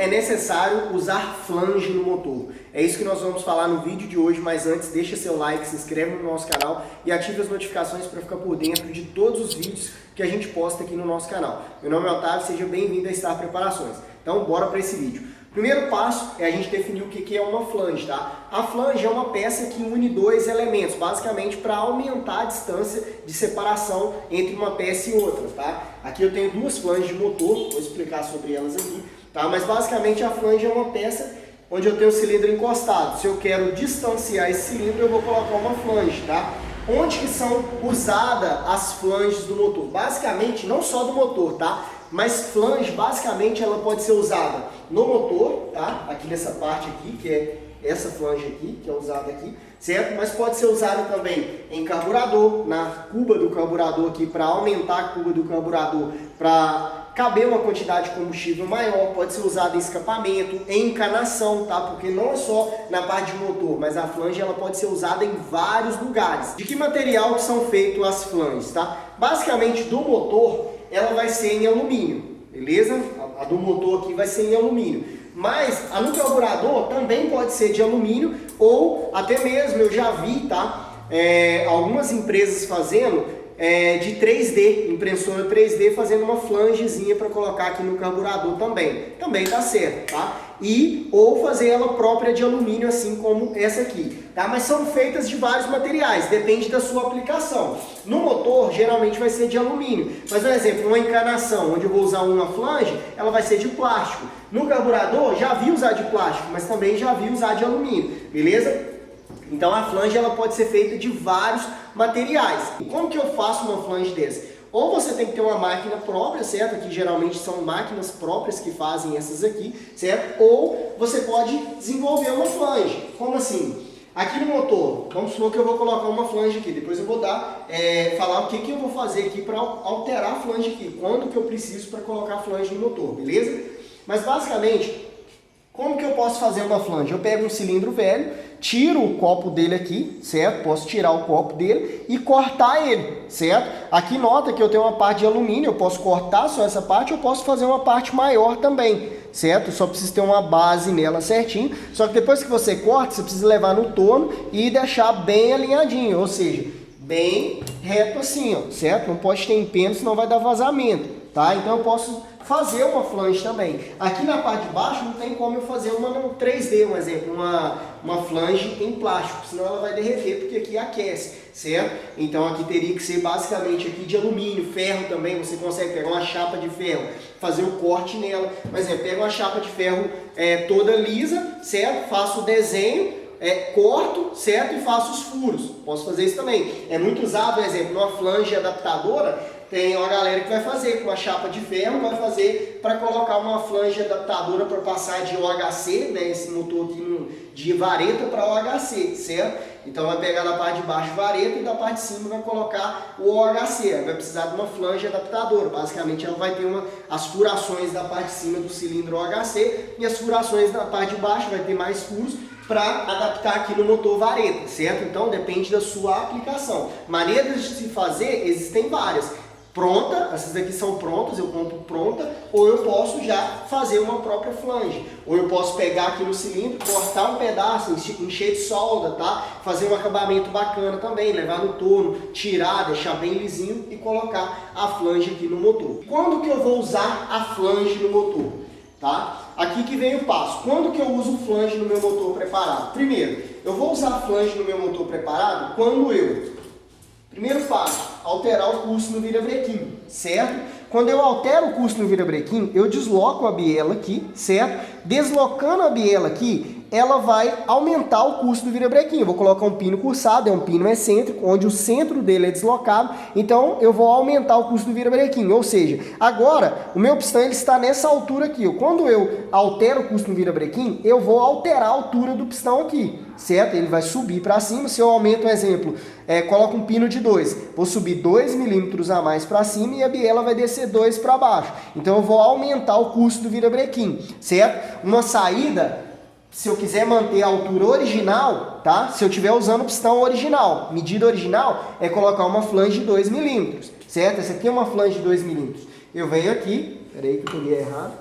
é necessário usar flange no motor? É isso que nós vamos falar no vídeo de hoje, mas antes deixa seu like, se inscreve no nosso canal e ative as notificações para ficar por dentro de todos os vídeos que a gente posta aqui no nosso canal. Meu nome é Otávio, seja bem-vindo a Star Preparações. Então bora para esse vídeo. Primeiro passo é a gente definir o que é uma flange, tá? A flange é uma peça que une dois elementos, basicamente para aumentar a distância de separação entre uma peça e outra, tá? Aqui eu tenho duas flanges de motor, vou explicar sobre elas aqui, tá? Mas basicamente a flange é uma peça onde eu tenho o cilindro encostado. Se eu quero distanciar esse cilindro, eu vou colocar uma flange, tá? Onde que são usadas as flanges do motor? Basicamente, não só do motor, tá? Mas flange, basicamente, ela pode ser usada no motor, tá? Aqui nessa parte aqui, que é essa flange aqui, que é usada aqui, certo? Mas pode ser usada também em carburador, na cuba do carburador aqui, para aumentar a cuba do carburador, para caber uma quantidade de combustível maior, pode ser usada em escapamento, em encanação, tá? Porque não é só na parte de motor, mas a flange ela pode ser usada em vários lugares. De que material que são feitas as flanges, tá? Basicamente, do motor, ela vai ser em alumínio, beleza? A do motor aqui vai ser em alumínio. Mas a no carburador também pode ser de alumínio ou até mesmo, eu já vi, tá? Algumas empresas fazendo de 3D, impressora 3D, fazendo uma flangezinha para colocar aqui no carburador também tá certo, tá? Ou fazer ela própria de alumínio, assim como essa aqui, tá? Mas são feitas de vários materiais, depende da sua aplicação. No motor, geralmente vai ser de alumínio, mas, por exemplo, uma encanação, onde eu vou usar uma flange, ela vai ser de plástico. No carburador, já vi usar de plástico, mas também já vi usar de alumínio, beleza? Então a flange ela pode ser feita de vários materiais. E como que eu faço uma flange dessa? Ou você tem que ter uma máquina própria, certo? Aqui geralmente são máquinas próprias que fazem essas aqui, certo? Ou você pode desenvolver uma flange. Como assim? Aqui no motor, vamos supor que eu vou colocar uma flange aqui. Depois eu vou falar o que eu vou fazer aqui para alterar a flange aqui. Quando que eu preciso para colocar a flange no motor, beleza? Mas basicamente, como que eu posso fazer uma flange? Eu pego um cilindro velho, tiro o copo dele aqui, certo? Posso tirar o copo dele e cortar ele, certo? Aqui nota que eu tenho uma parte de alumínio, eu posso cortar só essa parte, eu posso fazer uma parte maior também, certo? Só preciso ter uma base nela certinho. Só que depois que você corta, você precisa levar no torno e deixar bem alinhadinho, ou seja, bem reto assim, ó, certo? Não pode ter empeno, senão vai dar vazamento, tá? Então eu posso fazer uma flange também. Aqui na parte de baixo não tem como eu fazer uma no 3D, um exemplo, uma flange em plástico, senão ela vai derreter, porque aqui aquece, certo? Então aqui teria que ser basicamente aqui de alumínio, ferro também, você consegue pegar uma chapa de ferro, fazer o corte nela, mas pega uma chapa de ferro toda lisa, certo? Faço o desenho, corto, certo? E faço os furos. Posso fazer isso também. É muito usado, por exemplo, uma flange adaptadora. Tem uma galera que vai fazer com uma chapa de ferro, vai fazer para colocar uma flange adaptadora para passar de OHC, né? Esse motor aqui de vareta para OHC, certo? Então vai pegar da parte de baixo vareta e da parte de cima vai colocar o OHC. Vai precisar de uma flange adaptadora. Basicamente ela vai ter as furações da parte de cima do cilindro OHC e as furações da parte de baixo vai ter mais furos para adaptar aqui no motor vareta, certo? Então depende da sua aplicação. Maneiras de se fazer existem várias. Pronta, essas daqui são prontas, eu compro pronta, ou eu posso já fazer uma própria flange. Ou eu posso pegar aqui no cilindro, cortar um pedaço, encher de solda, tá? Fazer um acabamento bacana também, levar no torno, tirar, deixar bem lisinho e colocar a flange aqui no motor. Quando que eu vou usar a flange no motor? Tá? Aqui que vem o passo. Quando que eu uso flange no meu motor preparado? Primeiro, eu vou usar a flange no meu motor preparado quando primeiro passo, alterar o curso no virabrequim, certo? Quando eu altero o curso no virabrequim, eu desloco a biela aqui, certo? Deslocando a biela aqui, ela vai aumentar o curso do virabrequim. Eu vou colocar um pino cursado, é um pino excêntrico, onde o centro dele é deslocado, então eu vou aumentar o curso do virabrequim. Ou seja, agora o meu pistão ele está nessa altura aqui. Quando eu altero o curso no virabrequim, eu vou alterar a altura do pistão aqui, certo? Ele vai subir para cima. Se eu aumento, um exemplo, coloco um pino de 2, vou subir 2 milímetros a mais para cima e a biela vai descer 2 para baixo. Então eu vou aumentar o curso do virabrequim, certo? Uma saída, se eu quiser manter a altura original, tá? Se eu estiver usando o pistão original, medida original é colocar uma flange de 2 milímetros, certo? Essa aqui é uma flange de 2 milímetros. Eu venho aqui, peraí que eu peguei errado.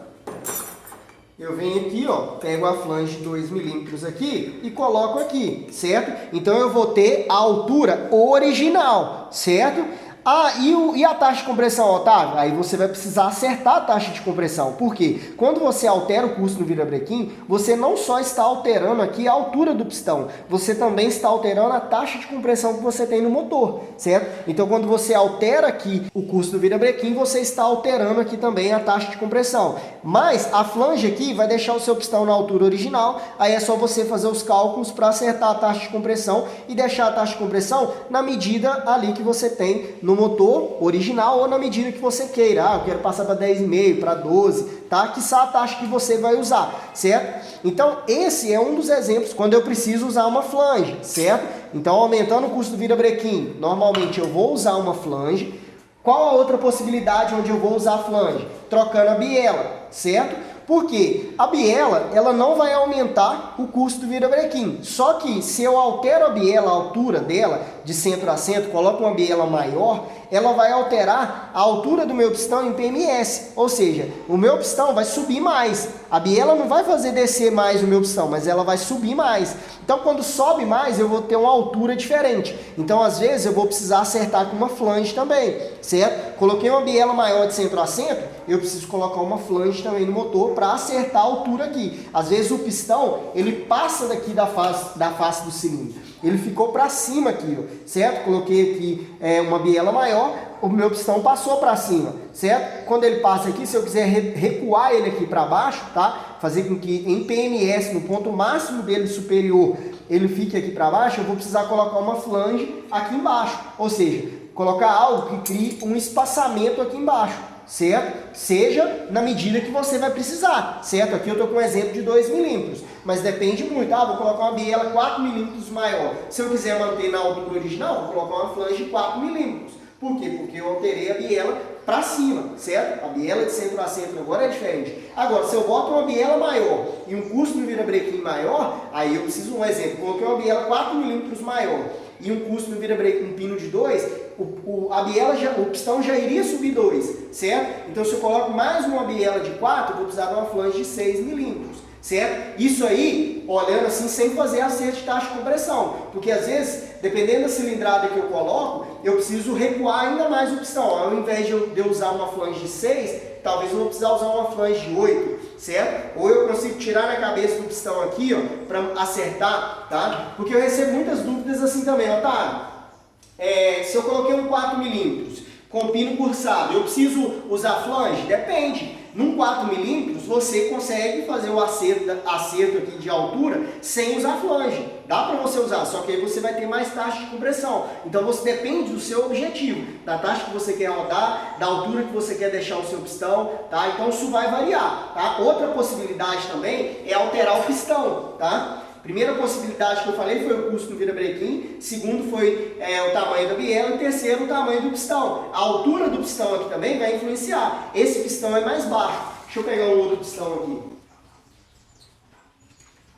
eu venho aqui, ó, pego a flange de 2 milímetros aqui e coloco aqui, certo? Então eu vou ter a altura original, certo? Ah, e a taxa de compressão, Otávio? Aí você vai precisar acertar a taxa de compressão. Por quê? Quando você altera o curso no virabrequim, você não só está alterando aqui a altura do pistão, você também está alterando a taxa de compressão que você tem no motor, certo? Então, quando você altera aqui o curso do virabrequim, você está alterando aqui também a taxa de compressão. Mas a flange aqui vai deixar o seu pistão na altura original, aí é só você fazer os cálculos para acertar a taxa de compressão e deixar a taxa de compressão na medida ali que você tem no motor original ou na medida que você queira. Ah, eu quero passar para 10,5, para 12, tá? Quiçá a taxa que você vai usar, certo? Então, esse é um dos exemplos quando eu preciso usar uma flange, certo? Então, aumentando o custo do virabrequim, normalmente eu vou usar uma flange. Qual a outra possibilidade onde eu vou usar a flange? Trocando a biela, certo? Porque a biela, ela não vai aumentar o custo do virabrequim. Só que se eu altero a biela, a altura dela, de centro a centro, coloco uma biela maior, ela vai alterar a altura do meu pistão em PMS. Ou seja, o meu pistão vai subir mais. A biela não vai fazer descer mais o meu pistão, mas ela vai subir mais. Então, quando sobe mais, eu vou ter uma altura diferente. Então, às vezes, eu vou precisar acertar com uma flange também, certo? Coloquei uma biela maior de centro a centro, eu preciso colocar uma flange também no motor para acertar a altura aqui. Às vezes, o pistão, ele passa daqui da face do cilindro. Ele ficou para cima aqui, ó, certo? Coloquei aqui uma biela maior, o meu pistão passou para cima, certo? Quando ele passa aqui, se eu quiser recuar ele aqui para baixo, tá? Fazer com que em PMS, no ponto máximo dele superior, ele fique aqui para baixo, eu vou precisar colocar uma flange aqui embaixo. Ou seja, colocar algo que crie um espaçamento aqui embaixo, certo? Seja na medida que você vai precisar, certo? Aqui eu estou com um exemplo de 2 milímetros, mas depende muito. Ah, vou colocar uma biela 4 milímetros maior. Se eu quiser manter na altura original, vou colocar uma flange de 4 milímetros. Por quê? Porque eu alterei a biela para cima, certo? A biela de centro a centro agora é diferente. Agora, se eu boto uma biela maior e um custo no virabrequim maior, aí eu preciso um exemplo. Coloquei uma biela 4 milímetros maior e um custo no virabrequim, um pino de 2, o pistão já iria subir 2, certo? Então, se eu coloco mais uma biela de 4, eu vou precisar de uma flange de 6 milímetros, certo? Isso aí, olhando assim, sem fazer acerto de taxa de compressão, porque às vezes, dependendo da cilindrada que eu coloco, eu preciso recuar ainda mais o pistão. Ao invés de eu usar uma flange de 6, talvez eu vou precisar usar uma flange de 8, certo? Ou eu consigo tirar na cabeça do pistão aqui, ó, para acertar, tá? Porque eu recebo muitas dúvidas assim também, Otávio. Se eu coloquei um 4 milímetros com pino cursado, eu preciso usar flange? Depende. Num 4 milímetros, você consegue fazer o acerto aqui de altura sem usar flange. Dá para você usar, só que aí você vai ter mais taxa de compressão. Então, você depende do seu objetivo, da taxa que você quer rodar, da altura que você quer deixar o seu pistão, tá? Então, isso vai variar, tá? Outra possibilidade também é alterar o pistão, tá? Primeira possibilidade que eu falei foi o custo do virabrequim, segundo foi o tamanho da biela e terceiro o tamanho do pistão. A altura do pistão aqui também vai influenciar. Esse pistão é mais baixo. Deixa eu pegar um outro pistão aqui.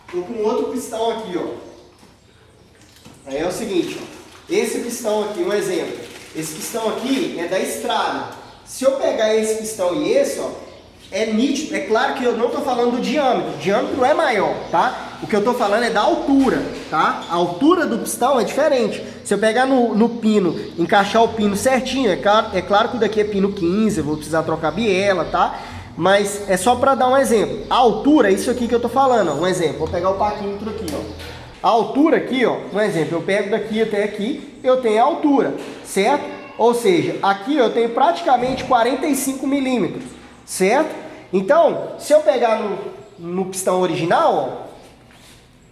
Estou com outro pistão aqui, ó. Aí é o seguinte, ó. Esse pistão aqui, um exemplo. Esse pistão aqui é da estrada. Se eu pegar esse pistão e esse, ó, é nítido. É claro que eu não estou falando do diâmetro. O diâmetro é maior, tá? O que eu estou falando é da altura, tá? A altura do pistão é diferente. Se eu pegar no pino, encaixar o pino certinho, é claro que o daqui é pino 15, eu vou precisar trocar biela, tá? Mas é só para dar um exemplo. A altura é isso aqui que eu estou falando, ó. Um exemplo, vou pegar o parquímetro aqui, ó. A altura aqui, ó, um exemplo, eu pego daqui até aqui, eu tenho a altura, certo? Ou seja, aqui eu tenho praticamente 45 milímetros, certo? Então, se eu pegar no pistão original, ó,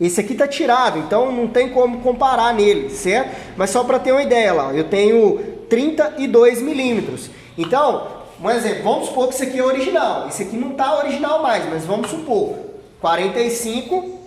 esse aqui está tirado, então não tem como comparar nele, certo? Mas só para ter uma ideia lá, eu tenho 32 milímetros. Então, um exemplo, vamos supor que esse aqui é original. Esse aqui não está original mais, mas vamos supor 45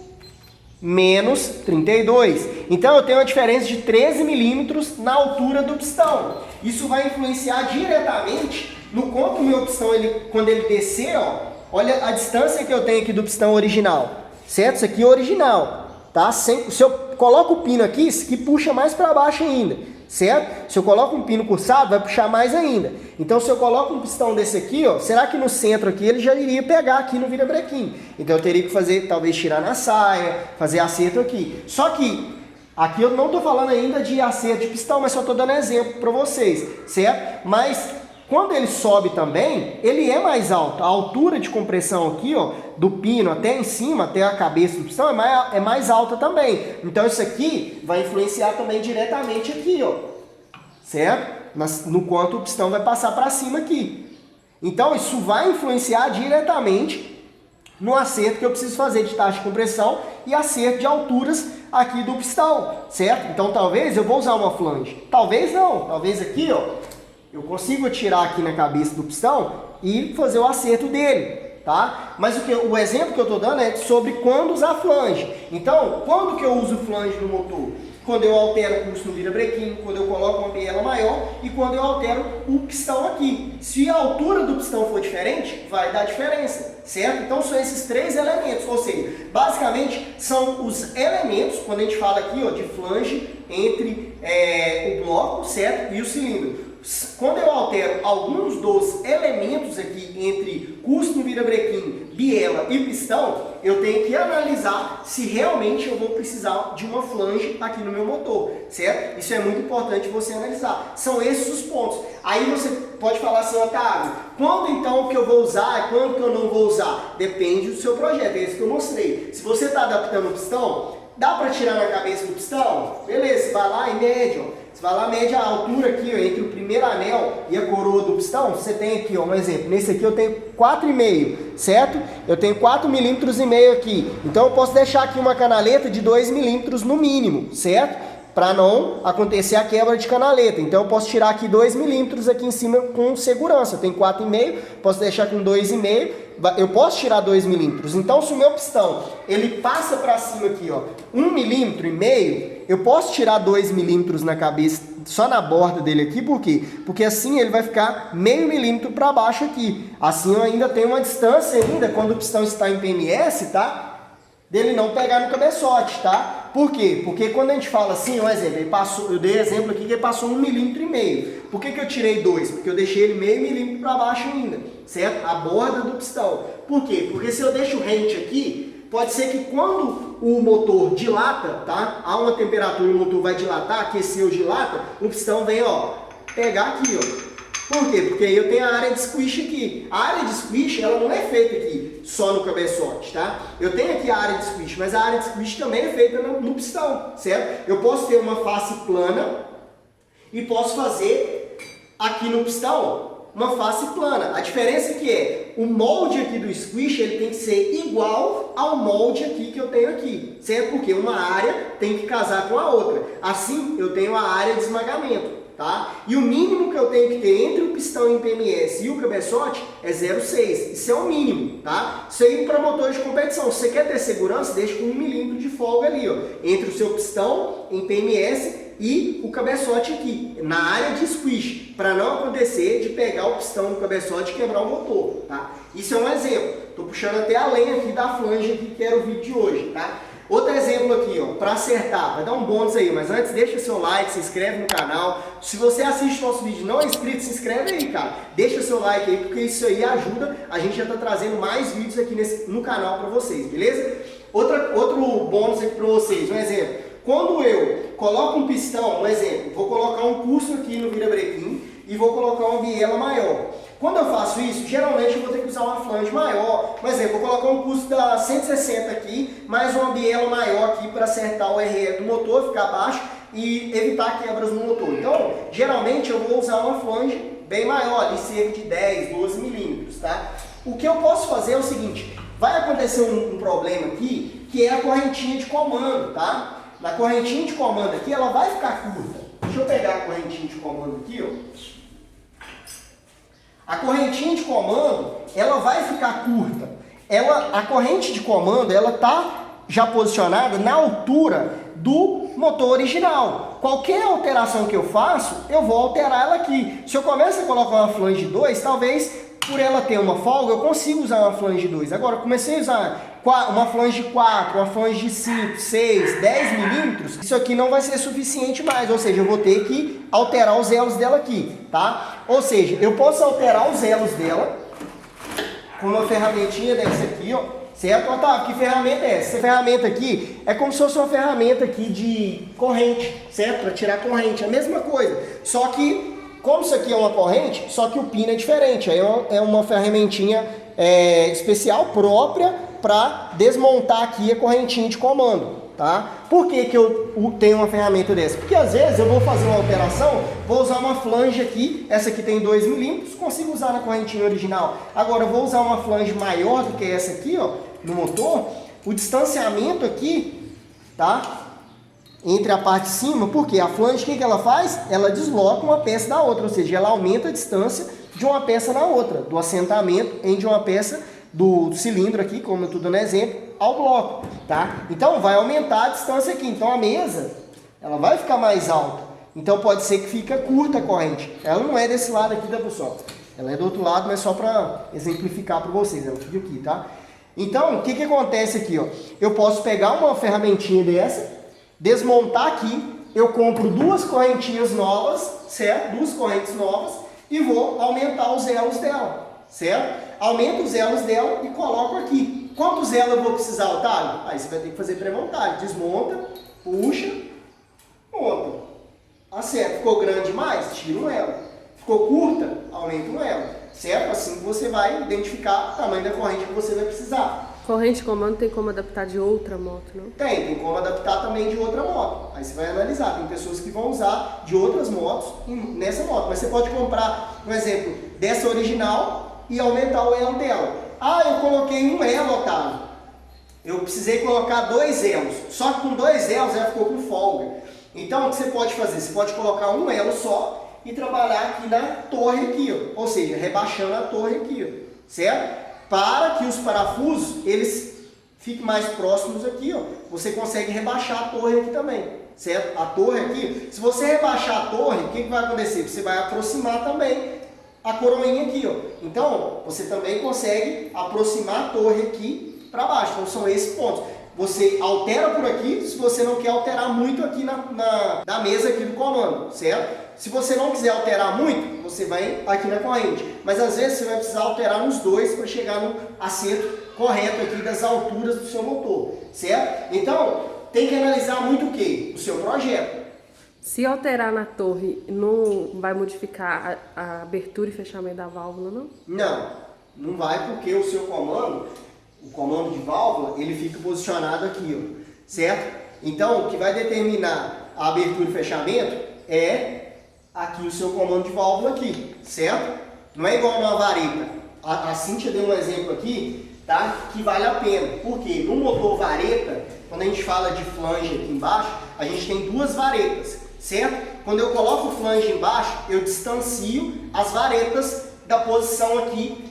menos 32. Então, eu tenho uma diferença de 13 milímetros na altura do pistão. Isso vai influenciar diretamente no quanto o meu pistão, quando ele descer, ó, olha a distância que eu tenho aqui do pistão original. Certo? Isso aqui é original. tá? Se eu coloco o pino aqui, isso aqui puxa mais para baixo ainda, certo? Se eu coloco um pino cursado, vai puxar mais ainda. Então, se eu coloco um pistão desse aqui, ó, será que no centro aqui ele já iria pegar aqui no virabrequim? Então, eu teria que fazer, talvez, tirar na saia, fazer acerto aqui. Só que aqui eu não estou falando ainda de acerto de pistão, mas só estou dando exemplo para vocês, certo? Mas quando ele sobe também, ele é mais alto. A altura de compressão aqui, ó, do pino até em cima, até a cabeça do pistão, é mais alta também. Então isso aqui vai influenciar também diretamente aqui, ó, certo? No quanto o pistão vai passar para cima aqui. Então isso vai influenciar diretamente no acerto que eu preciso fazer de taxa de compressão e acerto de alturas aqui do pistão, certo? Então talvez eu vou usar uma flange. Talvez não. Talvez aqui, ó, eu consigo tirar aqui na cabeça do pistão e fazer o acerto dele, tá? Mas o exemplo que eu estou dando é sobre quando usar flange. Então, quando que eu uso flange no motor? Quando eu altero o curso no virabrequim, quando eu coloco uma biela maior e quando eu altero o pistão aqui. Se a altura do pistão for diferente, vai dar diferença, certo? Então são esses três elementos, ou seja, basicamente são os elementos, quando a gente fala aqui, ó, de flange entre o bloco, certo? E o cilindro. Quando eu altero alguns dos elementos aqui entre curso no virabrequim, biela e pistão, eu tenho que analisar se realmente eu vou precisar de uma flange aqui no meu motor, certo? Isso é muito importante você analisar. São esses os pontos. Aí você pode falar assim, Otávio, quando então que eu vou usar, quando que eu não vou usar? Depende do seu projeto, é isso que eu mostrei. Se você está adaptando o pistão, dá para tirar na cabeça do pistão? Beleza, você vai lá e mede, ó. Você vai lá, mede a altura aqui, ó, entre o primeiro anel e a coroa do pistão. Você tem aqui, ó, um exemplo. Nesse aqui eu tenho 4,5, certo? Eu tenho 4,5 milímetros aqui. Então eu posso deixar aqui uma canaleta de 2 milímetros no mínimo, certo? Para não acontecer a quebra de canaleta. Então eu posso tirar aqui 2 milímetros aqui em cima com segurança. Eu tenho 4,5, posso deixar com 2,5. Eu posso tirar 2 milímetros. Então se o meu pistão ele passa para cima aqui, ó, 1,5 milímetro, eu posso tirar 2 milímetros na cabeça, só na borda dele aqui, por quê? Porque assim ele vai ficar meio milímetro para baixo aqui. Assim eu ainda tenho uma distância ainda, quando o pistão está em PMS, tá? Dele não pegar no cabeçote, tá? Por quê? Porque quando a gente fala assim, um exemplo, eu dei exemplo aqui que ele passou 1,5 milímetro. Por que eu tirei 2? Porque eu deixei ele meio milímetro para baixo ainda, certo? A borda do pistão. Por quê? Porque se eu deixo rente aqui, pode ser que quando o motor dilata, tá? Há uma temperatura e o motor vai dilatar, aquecer ou dilata, o pistão vem, ó, pegar aqui, ó. Por quê? Porque aí eu tenho a área de squish aqui. A área de squish, ela não é feita aqui só no cabeçote, tá? Eu tenho aqui a área de squish, mas a área de squish também é feita no pistão, certo? Eu posso ter uma face plana e posso fazer aqui no pistão uma face plana. A diferença que é, o molde aqui do squish, ele tem que ser igual ao molde aqui que eu tenho aqui, certo? Porque uma área tem que casar com a outra. Assim, eu tenho a área de esmagamento. Tá? E o mínimo que eu tenho que ter entre o pistão em PMS e o cabeçote é 0,6. Isso é o mínimo, tá? Isso aí para motor de competição. Se você quer ter segurança, deixa com 1 milímetro de folga ali, ó, entre o seu pistão em PMS e o cabeçote aqui, na área de squish, para não acontecer de pegar o pistão no cabeçote e quebrar o motor, tá? Isso é um exemplo. Estou puxando até além aqui da flange aqui, que era o vídeo de hoje, tá? Outro exemplo aqui, ó, para acertar, vai dar um bônus aí, mas antes deixa seu like, se inscreve no canal. Se você assiste nosso vídeo e não é inscrito, se inscreve aí, cara. Deixa seu like aí, porque isso aí ajuda. A gente já tá trazendo mais vídeos aqui no canal para vocês, beleza? Outro bônus aqui para vocês, um exemplo. Quando eu coloco um pistão, um exemplo, vou colocar um curso aqui no virabrequim e vou colocar uma biela maior. Quando eu faço isso, geralmente eu vou ter que usar uma flange maior. Por exemplo, vou colocar um curso da 160 aqui, mais uma biela maior aqui para acertar o RE do motor, ficar baixo e evitar quebras no motor. Então, geralmente eu vou usar uma flange bem maior, ali cerca de 10, 12 milímetros, tá? O que eu posso fazer é o seguinte, vai acontecer um problema aqui, que é a correntinha de comando, tá? Na correntinha de comando aqui, ela vai ficar curta. Deixa eu pegar a correntinha de comando aqui, ó. A correntinha de comando, ela vai ficar curta. A corrente de comando, ela está já posicionada na altura do motor original. Qualquer alteração que eu faço, eu vou alterar ela aqui. Se eu começo a colocar uma flange 2, talvez por ela ter uma folga, eu consigo usar uma flange de 2. Agora, eu comecei a usar uma flange de 4, uma flange de 5, 6, 10 milímetros, isso aqui não vai ser suficiente mais, ou seja, eu vou ter que alterar os elos dela aqui, tá? Ou seja, eu posso alterar os elos dela com uma ferramentinha dessa aqui, ó, certo? Otávio, que ferramenta é essa? Essa ferramenta aqui é como se fosse uma ferramenta aqui de corrente, certo? Para tirar corrente, a mesma coisa, só que como isso aqui é uma corrente, só que o pino é diferente, aí é uma ferramentinha especial própria para desmontar aqui a correntinha de comando, tá? Por que que eu tenho uma ferramenta dessa? Porque às vezes eu vou fazer uma alteração, vou usar uma flange aqui, essa aqui tem 2 milímetros, consigo usar na correntinha original. Agora eu vou usar uma flange maior do que essa aqui, ó, no motor, o distanciamento aqui, tá? Entre a parte de cima, porque a flange, o que ela faz? Ela desloca uma peça da outra, ou seja, ela aumenta a distância de uma peça na outra, do assentamento em de uma peça do cilindro aqui, como eu estou dando exemplo, ao bloco, tá? Então vai aumentar a distância aqui, então a mesa, ela vai ficar mais alta, então pode ser que fique curta a corrente, ela não é desse lado aqui, tá, pessoal? Ela é do outro lado, mas só para exemplificar para vocês, ela fica aqui, tá? Então, o que acontece aqui, ó? Eu posso pegar uma ferramentinha dessa, desmontar aqui, eu compro 2 correntinhas novas, certo? 2 correntes novas e vou aumentar os elos dela, certo? Aumento os elos dela e coloco aqui. Quantos elos eu vou precisar, Otávio? Aí você vai ter que fazer pré-montagem. Desmonta, puxa, monta. Acerta. Ficou grande demais? Tira um elo. Ficou curta? Aumenta um elo. Certo? Assim você vai identificar o tamanho da corrente que você vai precisar. Corrente de comando tem como adaptar de outra moto, não? Tem como adaptar também de outra moto. Aí você vai analisar. Tem pessoas que vão usar de outras motos nessa moto. Mas você pode comprar, por exemplo, dessa original e aumentar o elo dela. Ah, eu coloquei um elo, Otávio. Eu precisei colocar 2 elos. Só que com 2 elos ela ficou com folga. Então o que você pode fazer? Você pode colocar um elo só e trabalhar aqui na torre aqui, ó. Ou seja, rebaixando a torre aqui, ó. Certo? Para que os parafusos, eles fiquem mais próximos aqui, ó. Você consegue rebaixar a torre aqui também, certo? A torre aqui, se você rebaixar a torre, o que vai acontecer? Você vai aproximar também a coroinha aqui, ó. Então, você também consegue aproximar a torre aqui para baixo. Então, são esses pontos. Você altera por aqui, se você não quer alterar muito aqui na mesa aqui do comando, certo? Se você não quiser alterar muito, você vai aqui na corrente. Mas às vezes você vai precisar alterar nos dois para chegar no acerto correto aqui das alturas do seu motor, certo? Então, tem que analisar muito o quê? O seu projeto. Se alterar na torre, não vai modificar a abertura e fechamento da válvula, não? Não, não vai, porque o seu comando, o comando de válvula, ele fica posicionado aqui, ó, certo? Então, o que vai determinar a abertura e fechamento é aqui o seu comando de válvula aqui, certo? Não é igual numa vareta. A Cíntia deu um exemplo aqui, tá? Que vale a pena. Porque no motor vareta, quando a gente fala de flange aqui embaixo, a gente tem 2 varetas, certo? Quando eu coloco o flange embaixo, eu distancio as varetas da posição aqui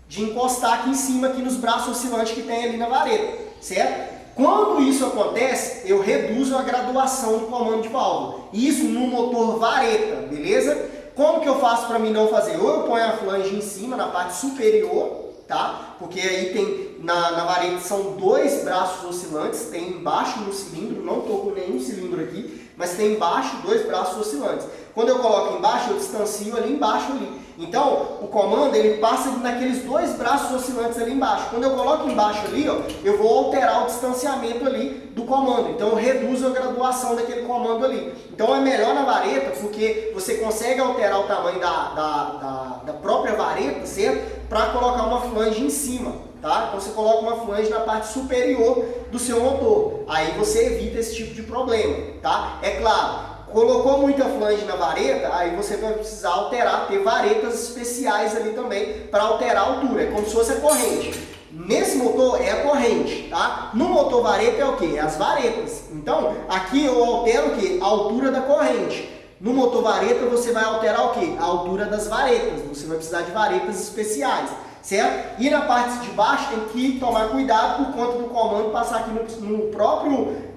de encostar aqui em cima, aqui nos braços oscilantes que tem ali na vareta, certo? Quando isso acontece, eu reduzo a graduação do comando de válvula. Isso no motor vareta, beleza? Como que eu faço para mim não fazer? Ou eu ponho a flange em cima, na parte superior, tá? Porque aí tem, na vareta são 2 braços oscilantes, tem embaixo no cilindro, não estou com nenhum cilindro aqui, mas tem embaixo 2 braços oscilantes. Quando eu coloco embaixo, eu distancio ali embaixo ali. Então, o comando, ele passa naqueles 2 braços oscilantes ali embaixo. Quando eu coloco embaixo ali, ó, eu vou alterar o distanciamento ali do comando. Então, eu reduzo a graduação daquele comando ali. Então, é melhor na vareta, porque você consegue alterar o tamanho da própria vareta, certo? Para colocar uma flange em cima, tá? Então, você coloca uma flange na parte superior do seu motor. Aí você evita esse tipo de problema, tá? É claro. Colocou muita flange na vareta, aí você vai precisar alterar, ter varetas especiais ali também para alterar a altura. É como se fosse a corrente. Nesse motor é a corrente, tá? No motor vareta é o que? É as varetas. Então, aqui eu altero o que? A altura da corrente. No motor vareta você vai alterar o que? A altura das varetas. Você vai precisar de varetas especiais, certo? E na parte de baixo tem que tomar cuidado por conta do comando passar aqui no próprio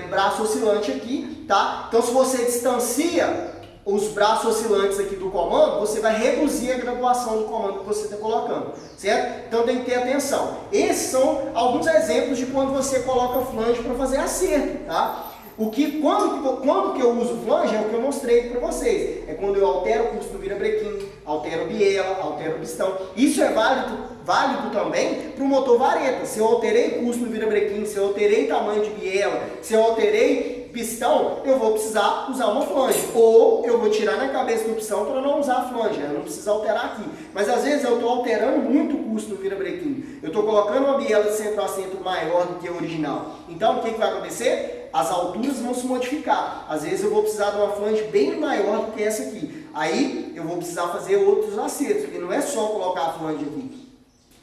braço oscilante aqui, tá? Então se você distancia os braços oscilantes aqui do comando, você vai reduzir a graduação do comando que você está colocando, certo? Então tem que ter atenção. Esses são alguns exemplos de quando você coloca flange para fazer acerto, tá? Quando que eu uso flange é o que eu mostrei para vocês. É quando eu altero o curso do virabrequim, altero biela, altero pistão. Isso é válido também para o motor vareta. Se eu alterei curso no virabrequim, se eu alterei tamanho de biela, se eu alterei pistão, eu vou precisar usar uma flange. Ou eu vou tirar na cabeça do pistão para não usar a flange, eu não preciso alterar aqui. Mas às vezes eu estou alterando muito o curso do virabrequim. Eu estou colocando uma biela de centro a centro maior do que a original. Então o que vai acontecer? As alturas vão se modificar. Às vezes eu vou precisar de uma flange bem maior do que essa aqui. Aí eu vou precisar fazer outros acertos, porque não é só colocar a flange aqui.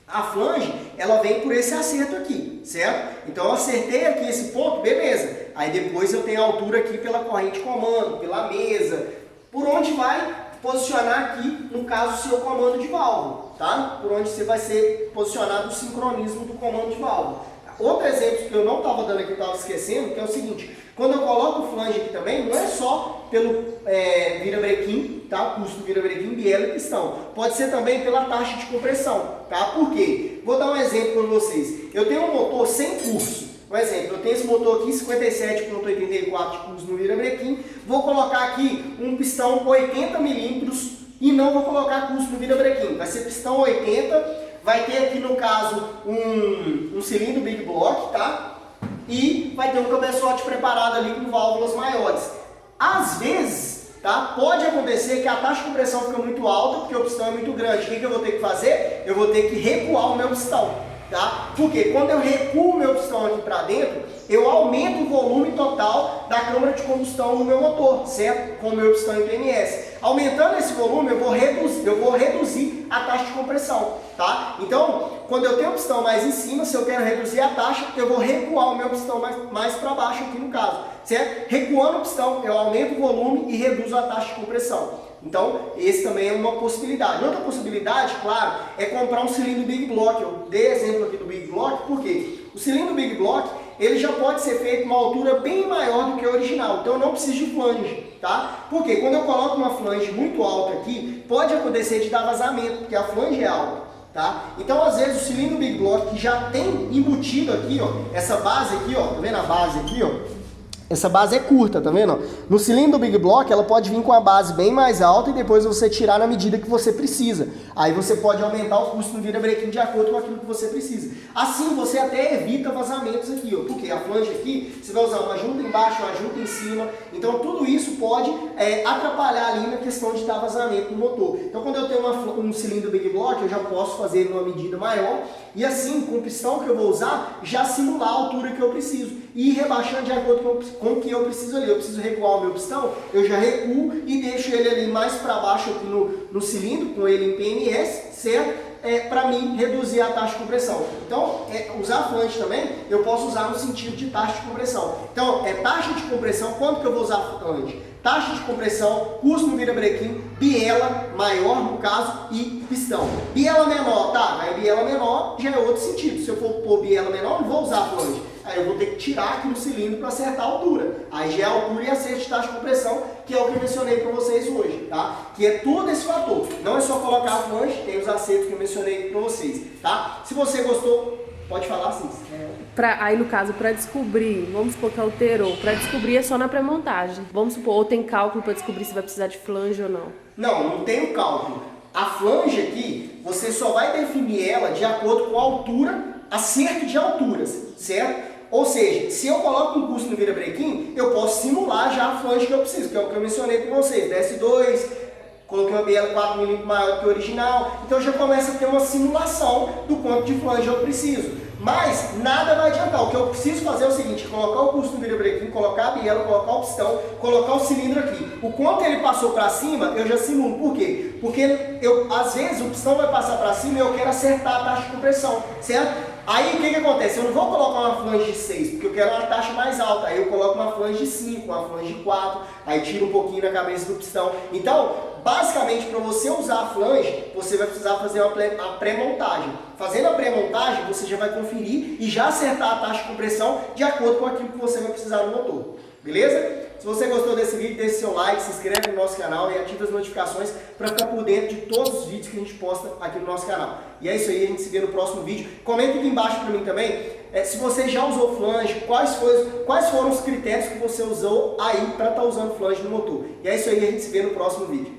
A flange, ela vem por esse acerto aqui, certo? Então eu acertei aqui esse ponto, beleza. Aí depois eu tenho a altura aqui pela corrente de comando, pela mesa, por onde vai posicionar aqui, no caso, o seu comando de válvula, tá? Por onde você vai ser posicionado o sincronismo do comando de válvula. Outro exemplo que eu não estava dando aqui, eu estava esquecendo, que é o seguinte: quando eu coloco o flange aqui também, não é só pelo virabrequim, tá? O custo do virabrequim, biela e pistão. Pode ser também pela taxa de compressão, tá? Por quê? Vou dar um exemplo para vocês. Eu tenho um motor sem curso. Um exemplo, eu tenho esse motor aqui, 57,84 de curso no virabrequim. Vou colocar aqui um pistão 80 milímetros e não vou colocar curso no virabrequim. Vai ser pistão 80. Vai ter aqui, no caso, um cilindro Big Block, tá? E vai ter um cabeçote preparado ali com válvulas maiores. Às vezes, tá? Pode acontecer que a taxa de compressão fica muito alta, porque o pistão é muito grande. O que eu vou ter que fazer? Eu vou ter que recuar o meu pistão, tá? Porque quando eu recuo o meu pistão aqui para dentro, eu aumento o volume total da câmara de combustão no meu motor, certo? Com o meu pistão em PMS. Aumentando esse volume, eu vou reduzir a taxa de compressão, tá? Então, quando eu tenho o pistão mais em cima, se eu quero reduzir a taxa, eu vou recuar o meu pistão mais para baixo aqui no caso, certo? Recuando o pistão, eu aumento o volume e reduzo a taxa de compressão. Então, esse também é uma possibilidade. Outra possibilidade, claro, é comprar um cilindro Big Block. Eu dei exemplo aqui do Big Block, por quê? O cilindro Big Block, ele já pode ser feito uma altura bem maior do que o original. Então, eu não preciso de flange, tá? Porque quando eu coloco uma flange muito alta aqui, pode acontecer de dar vazamento, porque a flange é alta, tá? Então, às vezes, o cilindro Big Block, que já tem embutido aqui, ó, essa base aqui, ó, tá vendo a base aqui, ó? Essa base é curta, tá vendo? No cilindro Big Block, ela pode vir com a base bem mais alta e depois você tirar na medida que você precisa. Aí você pode aumentar o custo no virabrequim de acordo com aquilo que você precisa. Assim, você até evita vazamentos aqui, ó. Porque a flange aqui, você vai usar uma junta embaixo, uma junta em cima. Então, tudo isso pode atrapalhar ali na questão de dar vazamento no motor. Então, quando eu tenho um cilindro Big Block, eu já posso fazer numa medida maior. E assim, com o pistão que eu vou usar, já simular a altura que eu preciso. E ir rebaixando de acordo com o que eu preciso ali. Eu preciso recuar o meu pistão, eu já recuo e deixo ele ali mais para baixo aqui no cilindro, com ele em PMS, certo? Para mim reduzir a taxa de compressão. Então, usar flange também, eu posso usar no sentido de taxa de compressão. Então, taxa de compressão, quanto que eu vou usar flange? Taxa de compressão, custo no virabrequim, biela maior no caso e pistão. Biela menor, tá? Aí biela menor já é outro sentido. Se eu for pôr biela menor, não vou usar flange. Aí eu vou ter que tirar aqui no cilindro para acertar a altura. Aí já é a altura e acerto de taxa de compressão, que é o que eu mencionei para vocês hoje, tá? Que é todo esse fator. Não é só colocar a flange, tem os acertos que eu mencionei para vocês, tá? Se você gostou, pode falar sim. Aí no caso, para descobrir, vamos supor que alterou, para descobrir é só na pré-montagem. Vamos supor, ou tem cálculo para descobrir se vai precisar de flange ou não? Não tem o cálculo. A flange aqui, você só vai definir ela de acordo com a altura, acerto de alturas, certo? Ou seja, se eu coloco um curso no virabrequim, eu posso simular já a flange que eu preciso, que é o que eu mencionei para vocês. DS2, coloquei uma biela 4 mm maior do que o original, então já começa a ter uma simulação do quanto de flange eu preciso. Mas nada vai adiantar. O que eu preciso fazer é o seguinte: colocar o curso no virabrequim, colocar a biela, colocar o pistão, colocar o cilindro aqui. O quanto ele passou para cima, eu já simulo. Por quê? Porque às vezes o pistão vai passar para cima e eu quero acertar a taxa de compressão, certo? Aí o que acontece? Eu não vou colocar uma flange de 6, porque eu quero uma taxa mais alta. Aí eu coloco uma flange de 5, uma flange de 4, aí tiro um pouquinho na cabeça do pistão. Então, basicamente, para você usar a flange, você vai precisar fazer uma pré-montagem. Fazendo a pré-montagem, você já vai conferir e já acertar a taxa de compressão de acordo com aquilo que você vai precisar no motor. Beleza? Se você gostou desse vídeo, deixe seu like, se inscreve no nosso canal e ative as notificações para ficar por dentro de todos os vídeos que a gente posta aqui no nosso canal. E é isso aí, a gente se vê no próximo vídeo. Comenta aqui embaixo para mim também, se você já usou flange, quais foram os critérios que você usou aí para estar usando flange no motor. E é isso aí, a gente se vê no próximo vídeo.